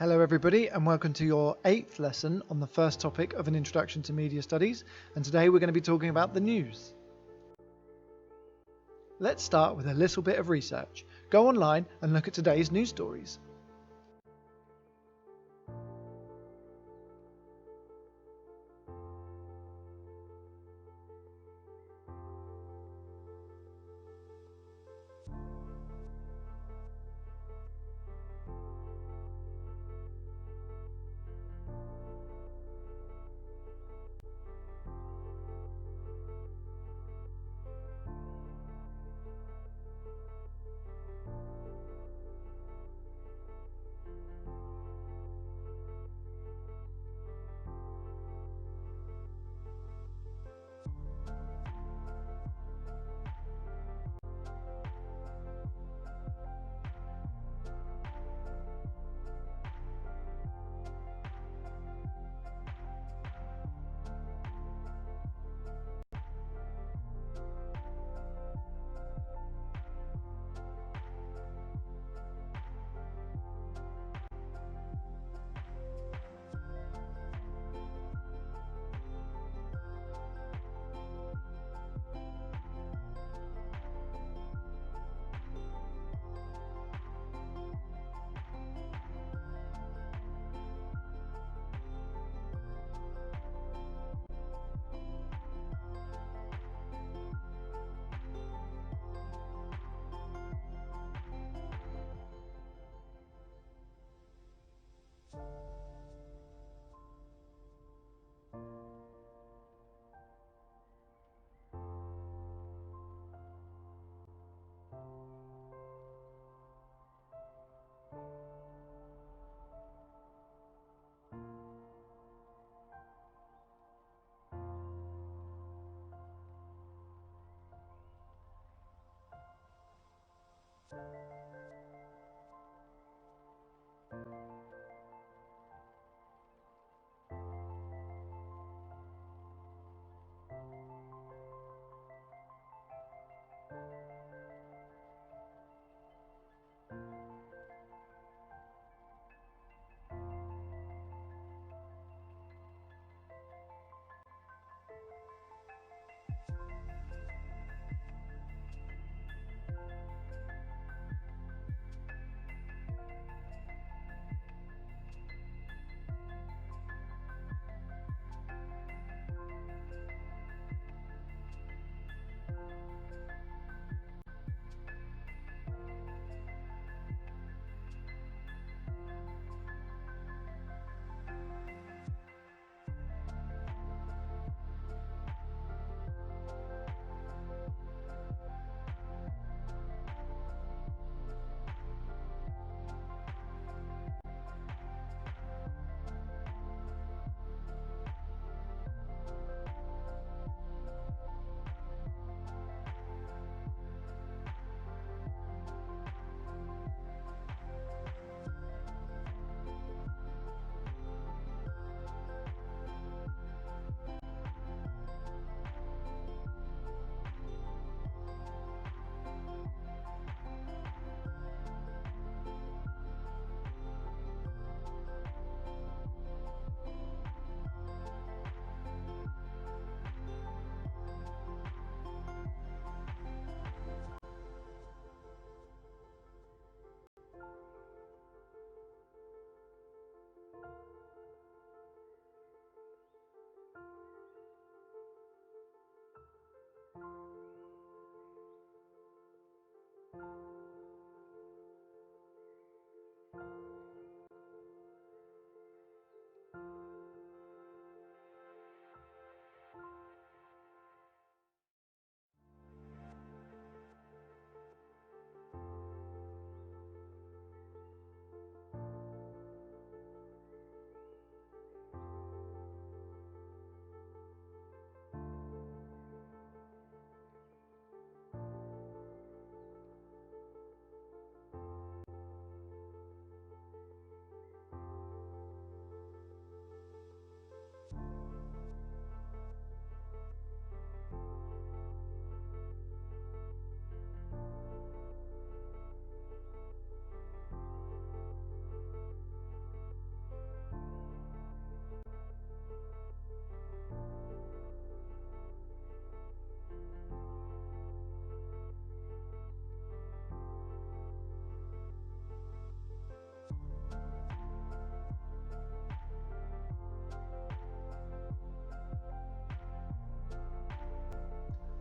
Hello everybody and welcome to your 8th lesson on the first topic of an introduction to media studies, and today we're going to be talking about the news. Let's start with a little bit of research. Go online and look at today's news stories.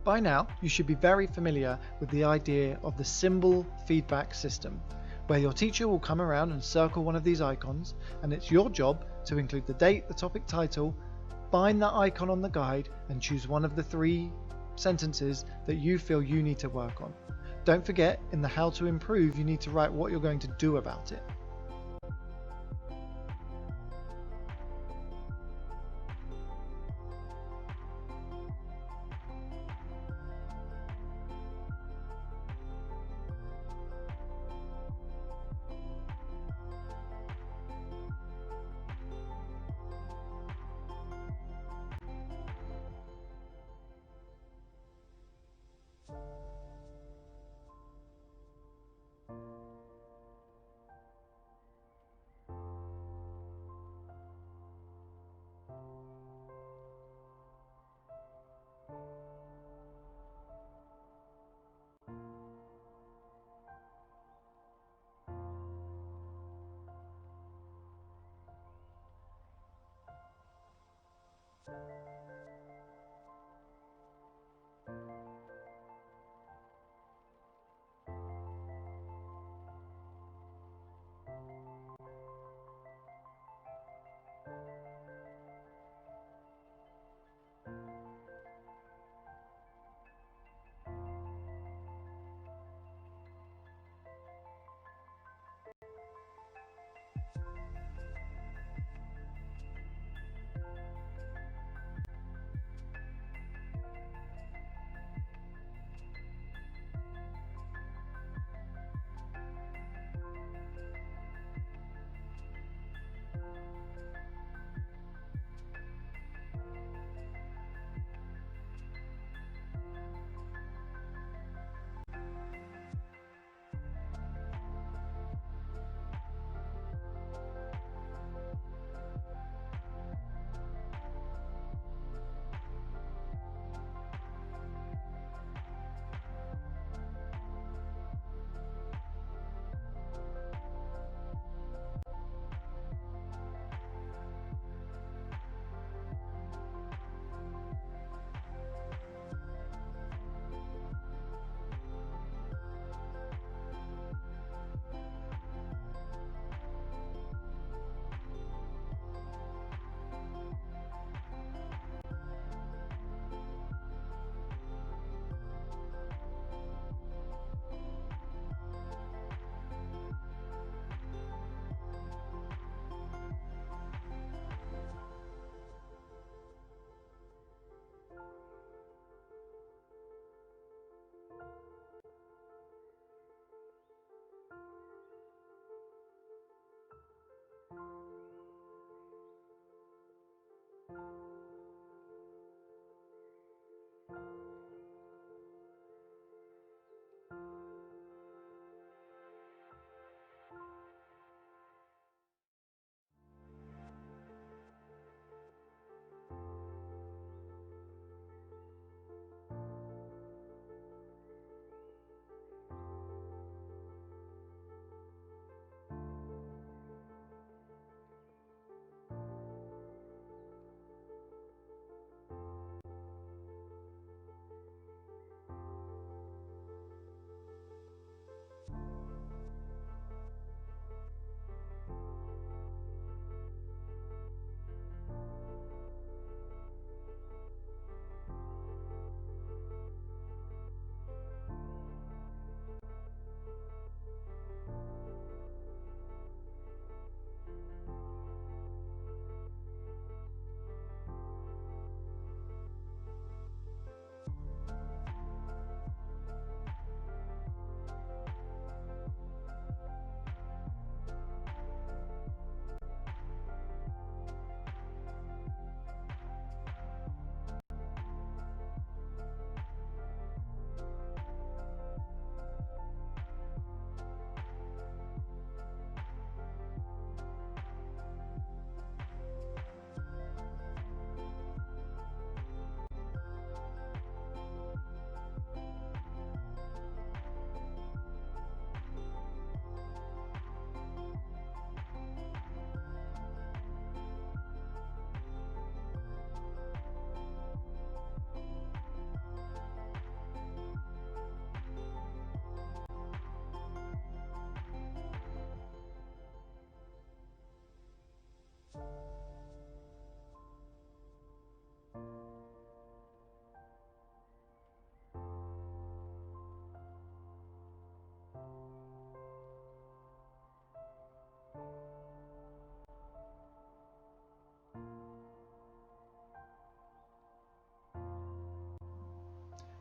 By now, you should be very familiar with the idea of the symbol feedback system, where your teacher will come around and circle one of these icons, and it's your job to include the date, the topic title, find that icon on the guide, and choose one of the 3 sentences that you feel you need to work on. Don't forget, in the how to improve, you need to write what you're going to do about it.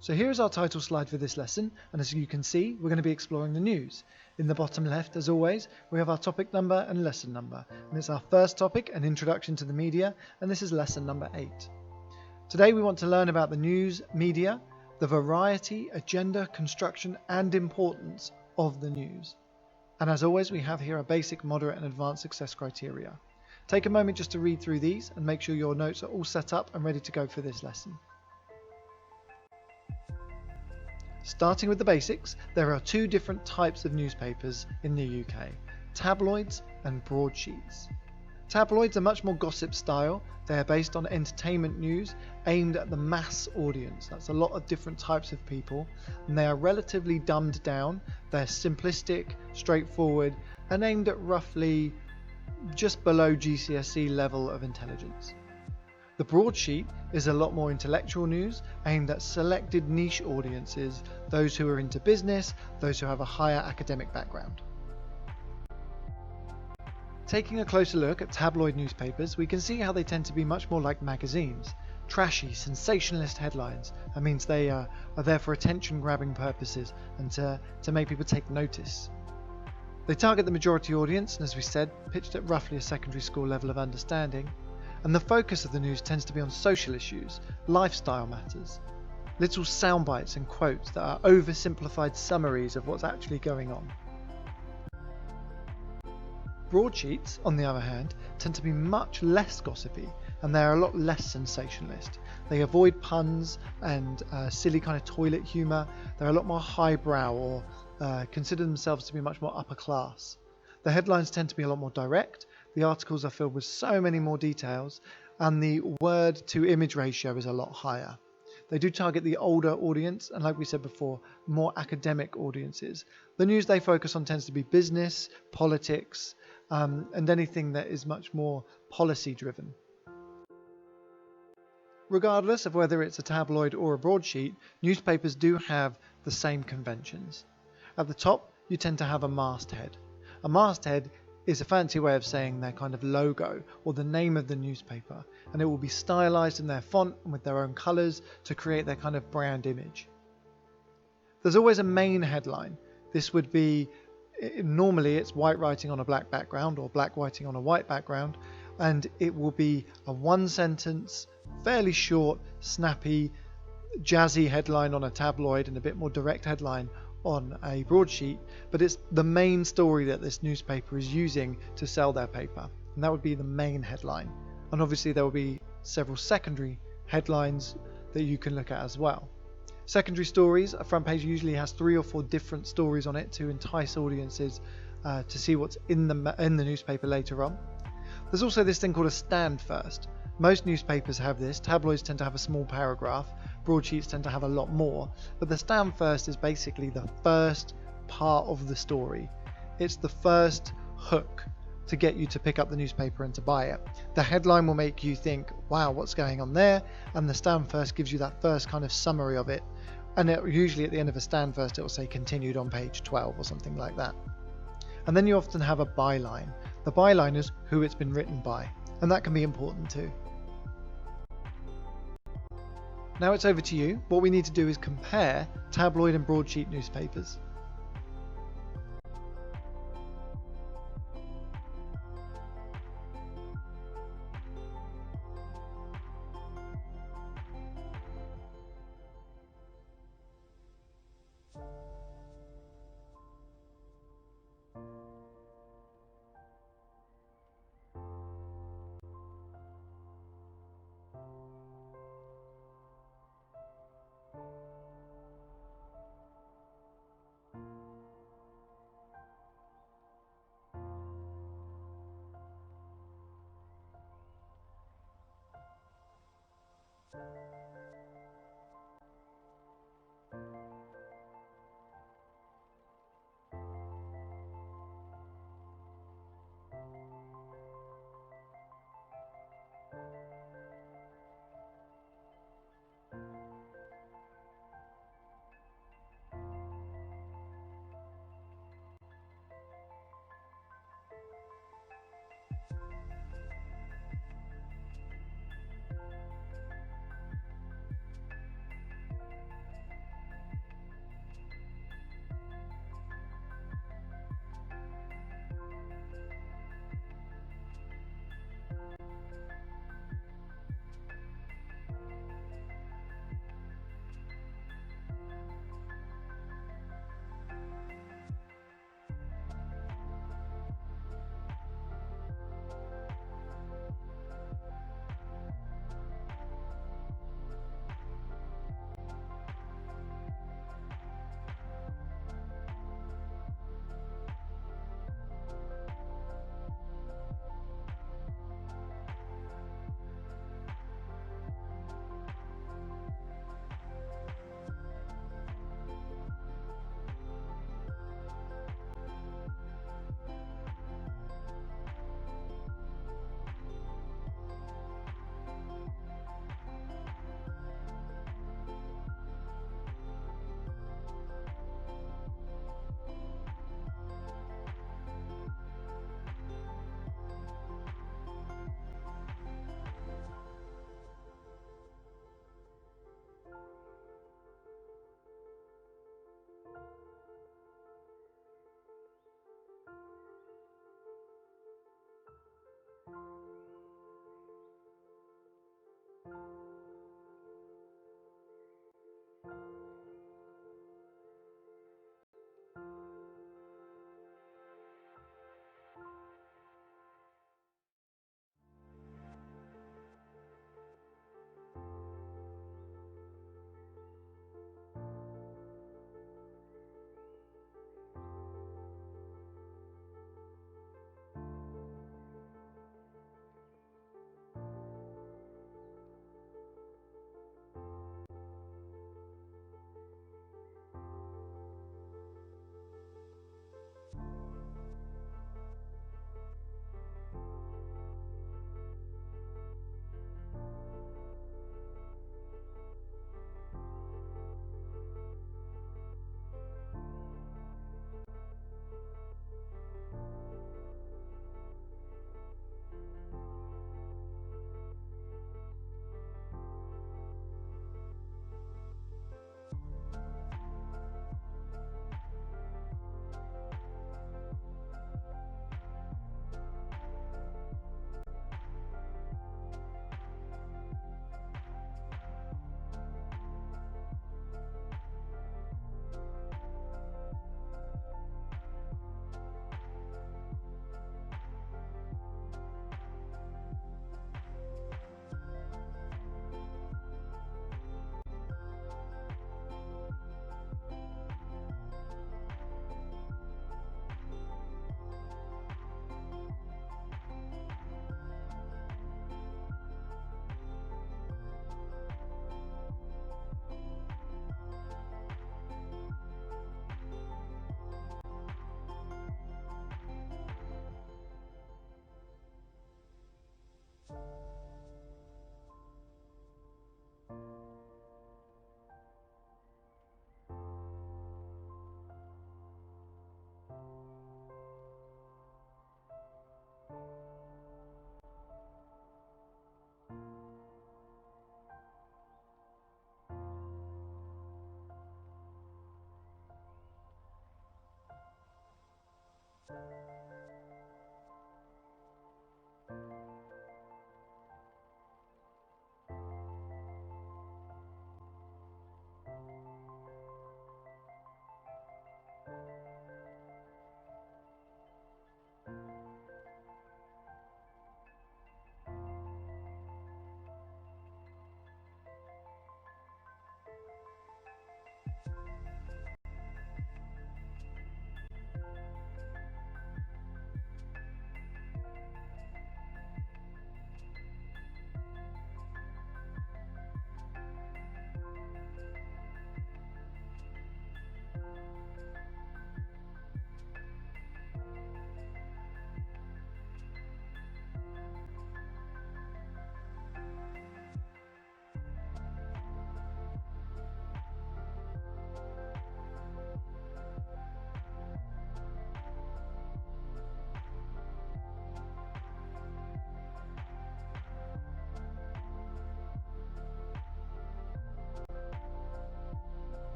So here is our title slide for this lesson, and as you can see, we're going to be exploring the news. In the bottom left, as always, we have our topic number and lesson number, and it's our first topic, an introduction to the media, and this is lesson number 8. Today we want to learn about the news media, the variety, agenda, construction, and importance of the news. And as always, we have here a basic, moderate, and advanced success criteria. Take a moment just to read through these and make sure your notes are all set up and ready to go for this lesson. Starting with the basics, there are two different types of newspapers in the UK, tabloids and broadsheets. Tabloids are much more gossip style. They are based on entertainment news aimed at the mass audience. That's a lot of different types of people, and they are relatively dumbed down. They're simplistic, straightforward, and aimed at roughly just below GCSE level of intelligence. The broadsheet is a lot more intellectual news aimed at selected niche audiences, those who are into business, those who have a higher academic background. Taking a closer look at tabloid newspapers, we can see how they tend to be much more like magazines. Trashy, sensationalist headlines. That means they are there for attention-grabbing purposes and to make people take notice. They target the majority audience, and as we said, pitched at roughly a secondary school level of understanding. And the focus of the news tends to be on social issues, lifestyle matters, little sound bites and quotes that are oversimplified summaries of what's actually going on. Broadsheets, on the other hand, tend to be much less gossipy, and they are a lot less sensationalist. They avoid puns and silly kind of toilet humour. They're a lot more highbrow, or consider themselves to be much more upper class. The headlines tend to be a lot more direct. The articles are filled with so many more details, and the word to image ratio is a lot higher. They do target the older audience, and like we said before, more academic audiences. The news they focus on tends to be business, politics, and anything that is much more policy driven. Regardless of whether it's a tabloid or a broadsheet, newspapers do have the same conventions. At the top, you tend to have a masthead. A masthead is a fancy way of saying their kind of logo or the name of the newspaper, and it will be stylized in their font and with their own colors to create their kind of brand image. There's always a main headline. This would be, normally it's white writing on a black background or black writing on a white background, and it will be a one sentence, fairly short, snappy, jazzy headline on a tabloid and a bit more direct headline on a broadsheet, but it's the main story that this newspaper is using to sell their paper, and that would be the main headline. And obviously there will be several secondary headlines that you can look at as well. Secondary stories, a front page usually has 3 or 4 different stories on it to entice audiences to see what's in the newspaper later on. There's also this thing called a stand first. Most newspapers have this. Tabloids tend to have a small paragraph. Broadsheets tend to have a lot more. But the stand first is basically the first part of the story. It's the first hook to get you to pick up the newspaper and to buy it. The headline will make you think, wow, what's going on there? And the stand first gives you that first kind of summary of it. And usually at the end of a stand first, it will say continued on page 12 or something like that. And then you often have a byline. The byline is who it's been written by. And that can be important too. Now it's over to you. What we need to do is compare tabloid and broadsheet newspapers.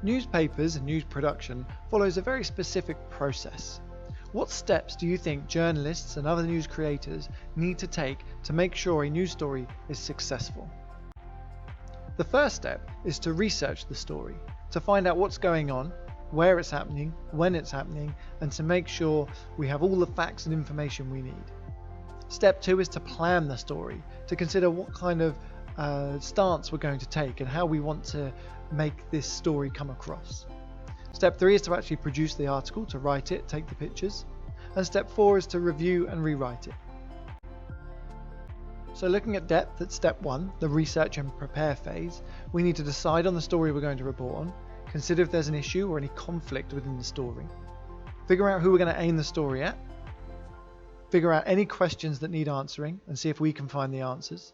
Newspapers and news production follows a very specific process. What steps do you think journalists and other news creators need to take to make sure a news story is successful? The first step is to research the story, to find out what's going on, where it's happening, when it's happening, and to make sure we have all the facts and information we need. Step 2 is to plan the story, to consider what kind of stance we're going to take and how we want to make this story come across. Step 3 is to actually produce the article, to write it, take the pictures. And step 4 is to review and rewrite it. So looking at depth at step 1, the research and prepare phase, we need to decide on the story we're going to report on, consider if there's an issue or any conflict within the story, figure out who we're going to aim the story at, figure out any questions that need answering and see if we can find the answers,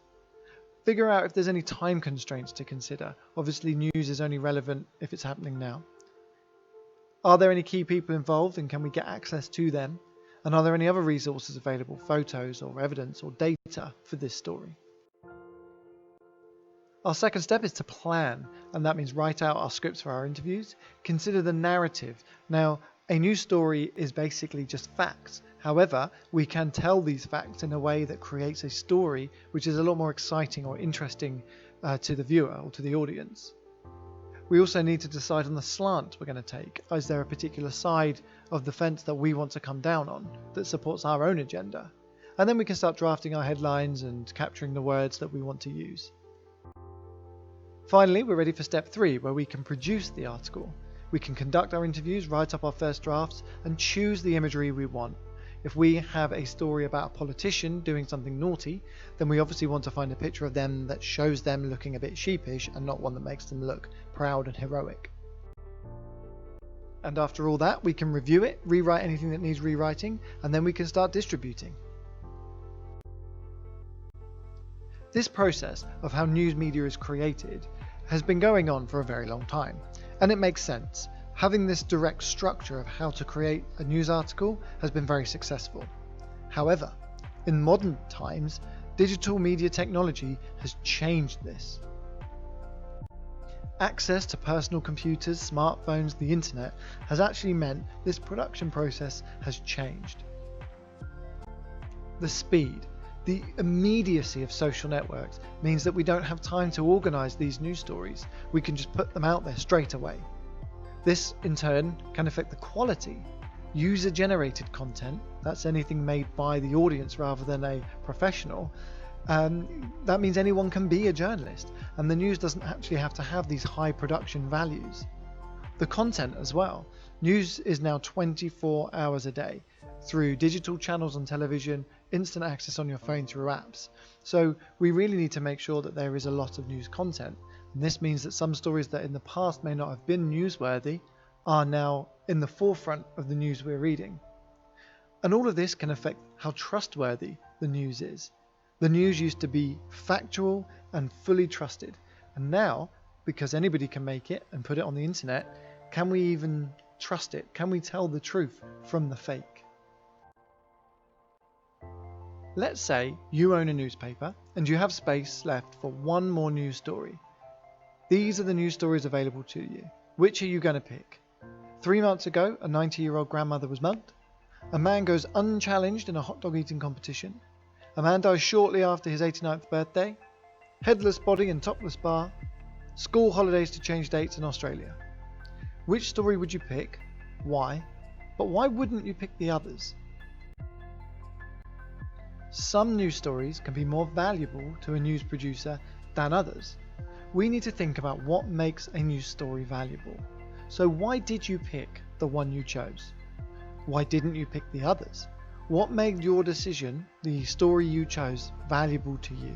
figure out if there's any time constraints to consider. Obviously news is only relevant if it's happening now. Are there any key people involved and can we get access to them? And are there any other resources available, photos or evidence or data for this story? Our second step is to plan, and that means write out our scripts for our interviews. Consider the narrative. Now, a news story is basically just facts. However, we can tell these facts in a way that creates a story which is a lot more exciting or interesting to the viewer or to the audience. We also need to decide on the slant we're going to take. Is there a particular side of the fence that we want to come down on that supports our own agenda? And then we can start drafting our headlines and capturing the words that we want to use. Finally, we're ready for step 3, where we can produce the article. We can conduct our interviews, write up our first drafts, and choose the imagery we want. If we have a story about a politician doing something naughty, then we obviously want to find a picture of them that shows them looking a bit sheepish and not one that makes them look proud and heroic. And after all that, we can review it, rewrite anything that needs rewriting, and then we can start distributing. This process of how news media is created has been going on for a very long time, and it makes sense. Having this direct structure of how to create a news article has been very successful. However, in modern times, digital media technology has changed this. Access to personal computers, smartphones, the internet has actually meant this production process has changed. The speed, the immediacy of social networks means that we don't have time to organise these news stories. We can just put them out there straight away. This, in turn, can affect the quality. User-generated content, that's anything made by the audience rather than a professional, that means anyone can be a journalist, and the news doesn't actually have to have these high production values. The content as well. News is now 24 hours a day through digital channels on television, instant access on your phone through apps. So we really need to make sure that there is a lot of news content. And this means that some stories that in the past may not have been newsworthy are now in the forefront of the news we're reading. And all of this can affect how trustworthy the news is. The news used to be factual and fully trusted. And now, because anybody can make it and put it on the internet, can we even trust it? Can we tell the truth from the fake? Let's say you own a newspaper and you have space left for one more news story. These are the news stories available to you. Which are you going to pick? 3 months ago, a 90-year-old grandmother was mugged. A man goes unchallenged in a hot dog eating competition. A man dies shortly after his 89th birthday. Headless body in topless bar. School holidays to change dates in Australia. Which story would you pick? Why? But why wouldn't you pick the others? Some news stories can be more valuable to a news producer than others. We need to think about what makes a news story valuable. So why did you pick the one you chose? Why didn't you pick the others? What made your decision, the story you chose, valuable to you?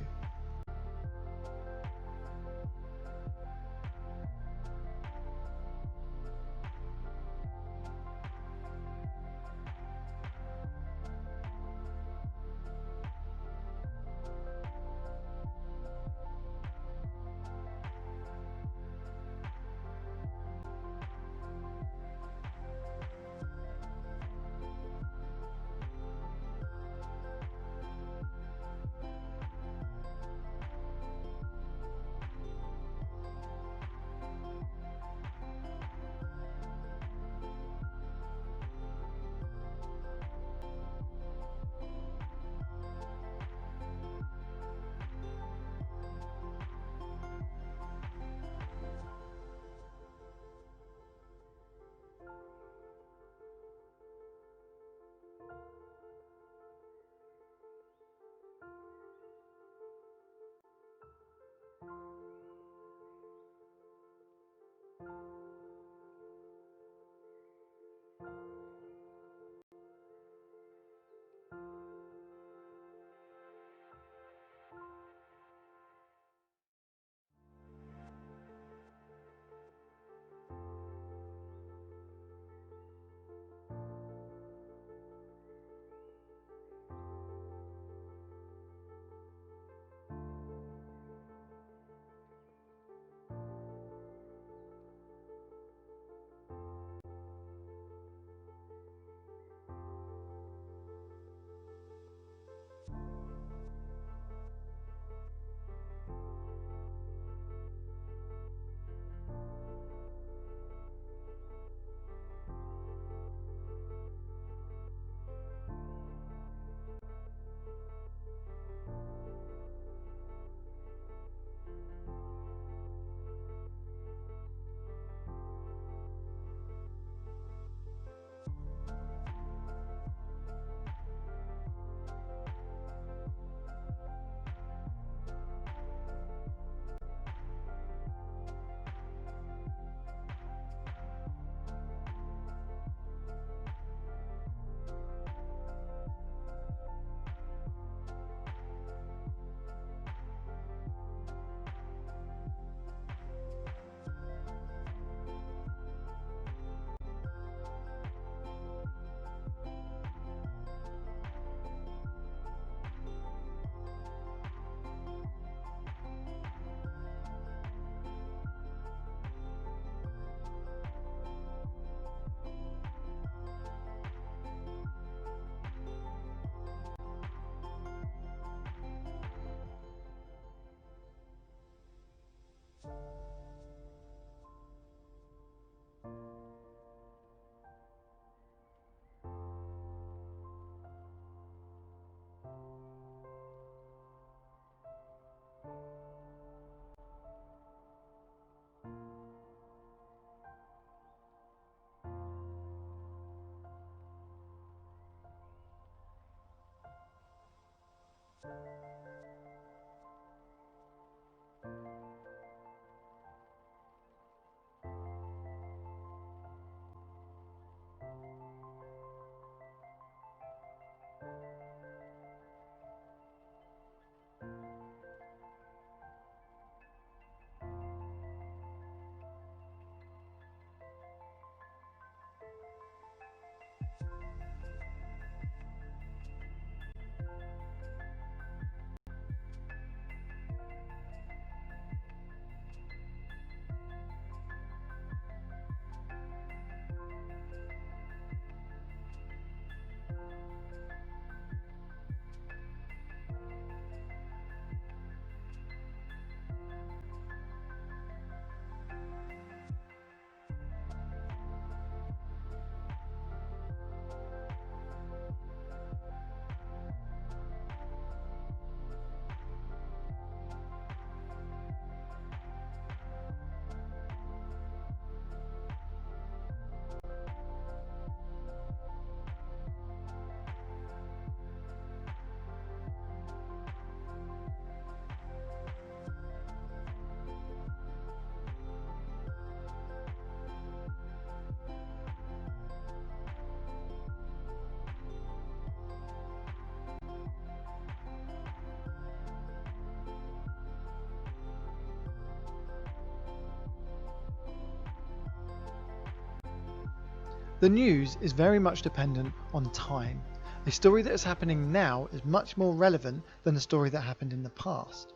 The news is very much dependent on time. A story that is happening now is much more relevant than a story that happened in the past.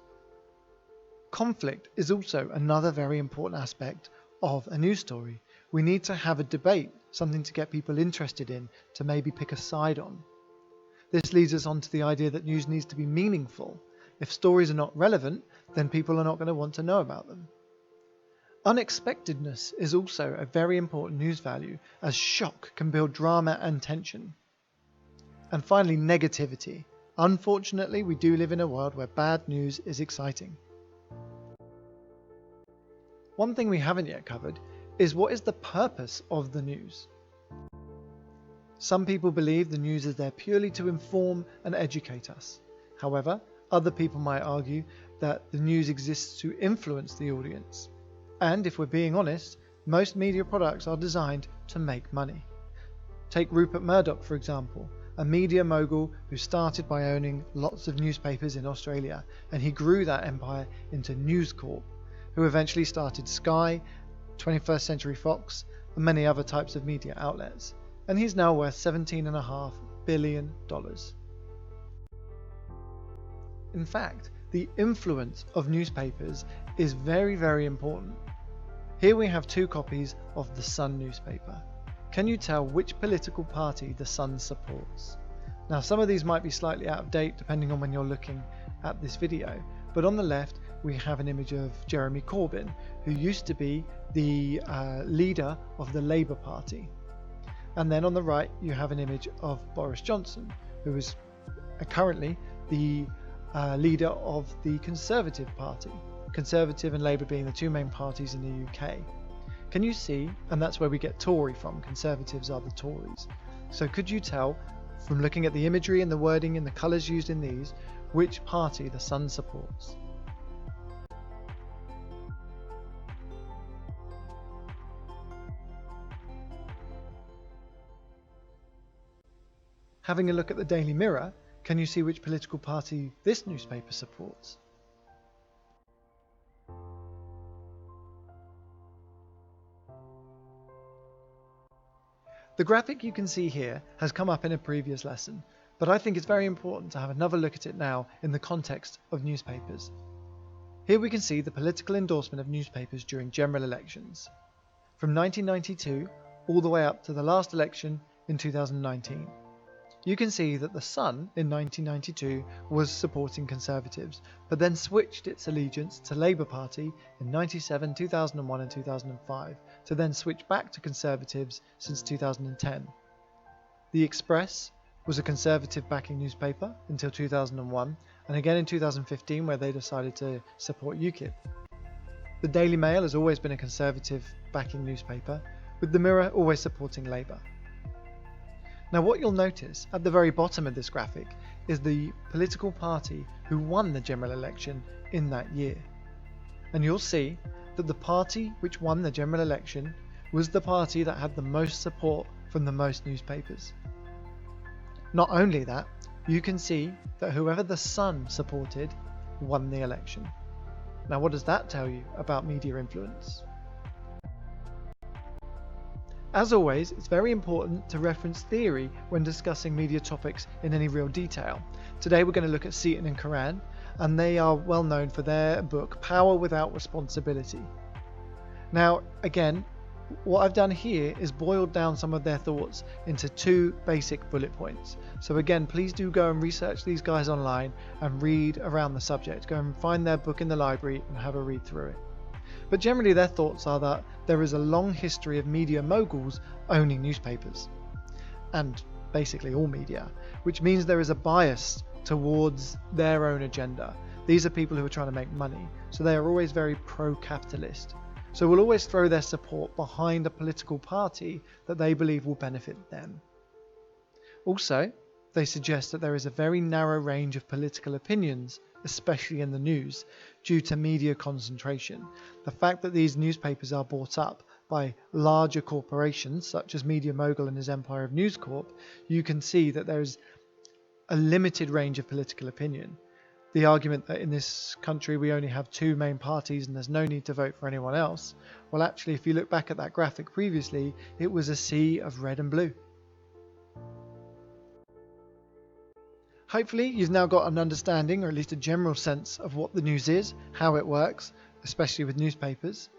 Conflict is also another very important aspect of a news story. We need to have a debate, something to get people interested in, to maybe pick a side on. This leads us on to the idea that news needs to be meaningful. If stories are not relevant, then people are not going to want to know about them. Unexpectedness is also a very important news value, as shock can build drama and tension. And finally, negativity. Unfortunately, we do live in a world where bad news is exciting. One thing we haven't yet covered is what is the purpose of the news. Some people believe the news is there purely to inform and educate us. However, other people might argue that the news exists to influence the audience. And if we're being honest, most media products are designed to make money. Take Rupert Murdoch, for example, a media mogul who started by owning lots of newspapers in Australia, and he grew that empire into News Corp, who eventually started Sky, 21st Century Fox, and many other types of media outlets. And he's now worth $17.5 billion. In fact, the influence of newspapers is very, very important. Here we have 2 copies of the Sun newspaper. Can you tell which political party the Sun supports? Now, some of these might be slightly out of date depending on when you're looking at this video, but on the left we have an image of Jeremy Corbyn, who used to be the leader of the Labour Party. And then on the right you have an image of Boris Johnson, who is currently the leader of the Conservative Party. Conservative and Labour being the 2 main parties in the UK. Can you see, and that's where we get Tory from, Conservatives are the Tories. So could you tell, from looking at the imagery and the wording and the colours used in these, which party the Sun supports? Having a look at the Daily Mirror, can you see which political party this newspaper supports? The graphic you can see here has come up in a previous lesson, but I think it's very important to have another look at it now in the context of newspapers. Here we can see the political endorsement of newspapers during general elections, from 1992 all the way up to the last election in 2019. You can see that the Sun in 1992 was supporting Conservatives, but then switched its allegiance to Labour Party in 97, 2001 and 2005, to then switch back to Conservatives since 2010. The Express was a Conservative backing newspaper until 2001, and again in 2015 where they decided to support UKIP. The Daily Mail has always been a Conservative backing newspaper, with the Mirror always supporting Labour. Now what you'll notice at the very bottom of this graphic is the political party who won the general election in that year. And you'll see that the party which won the general election was the party that had the most support from the most newspapers. Not only that, you can see that whoever the Sun supported won the election. Now, what does that tell you about media influence? As always, it's very important to reference theory when discussing media topics in any real detail. Today we're going to look at Seaton and Curran, and they are well known for their book Power Without Responsibility. Now, again, what I've done here is boiled down some of their thoughts into 2 basic bullet points. So again, please do go and research these guys online and read around the subject. Go and find their book in the library and have a read through it. But generally their thoughts are that there is a long history of media moguls owning newspapers, and basically all media, which means there is a bias towards their own agenda. These are people who are trying to make money, so they are always very pro-capitalist. So will always throw their support behind a political party that they believe will benefit them. Also, they suggest that there is a very narrow range of political opinions, especially in the news, due to media concentration. The fact that these newspapers are bought up by larger corporations such as Media Mogul and his empire of News Corp, you can see that there is a limited range of political opinion. The argument that in this country we only have 2 main parties and there's no need to vote for anyone else, well, actually, if you look back at that graphic previously, it was a sea of red and blue. Hopefully you've now got an understanding, or at least a general sense, of what the news is, how it works, especially with newspapers.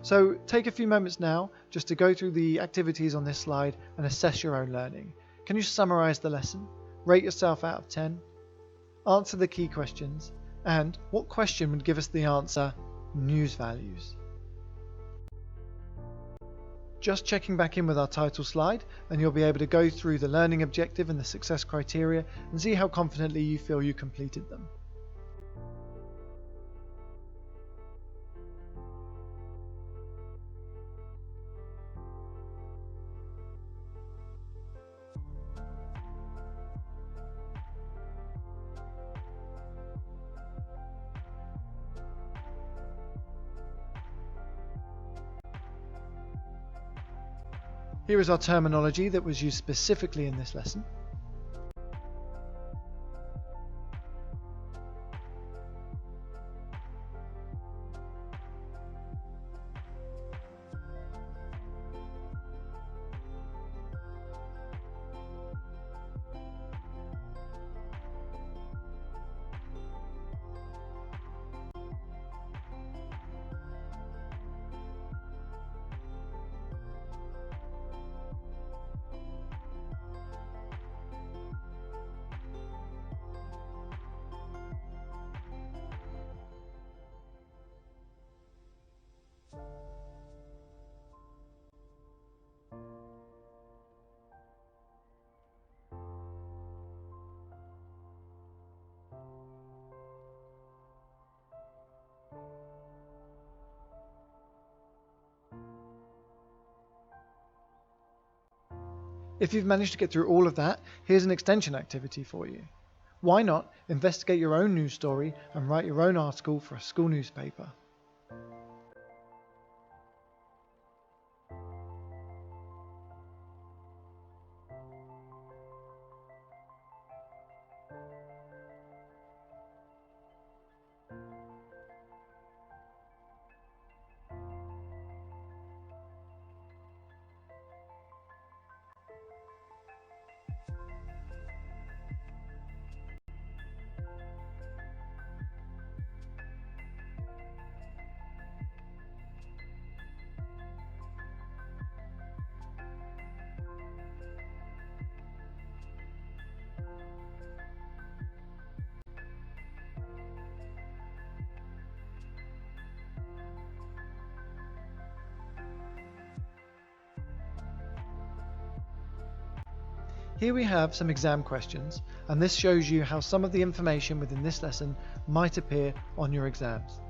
So take a few moments now just to go through the activities on this slide and assess your own learning. Can you summarize the lesson? Rate yourself out of 10? Answer the key questions. And what question would give us the answer news values? Just checking back in with our title slide, and you'll be able to go through the learning objective and the success criteria and see how confidently you feel you completed them. Here is our terminology that was used specifically in this lesson. If you've managed to get through all of that, here's an extension activity for you. Why not investigate your own news story and write your own article for a school newspaper? Here we have some exam questions, and this shows you how some of the information within this lesson might appear on your exams.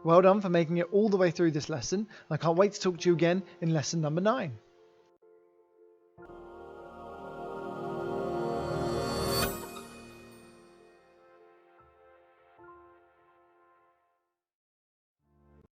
Well done for making it all the way through this lesson. I can't wait to talk to you again in lesson number 9.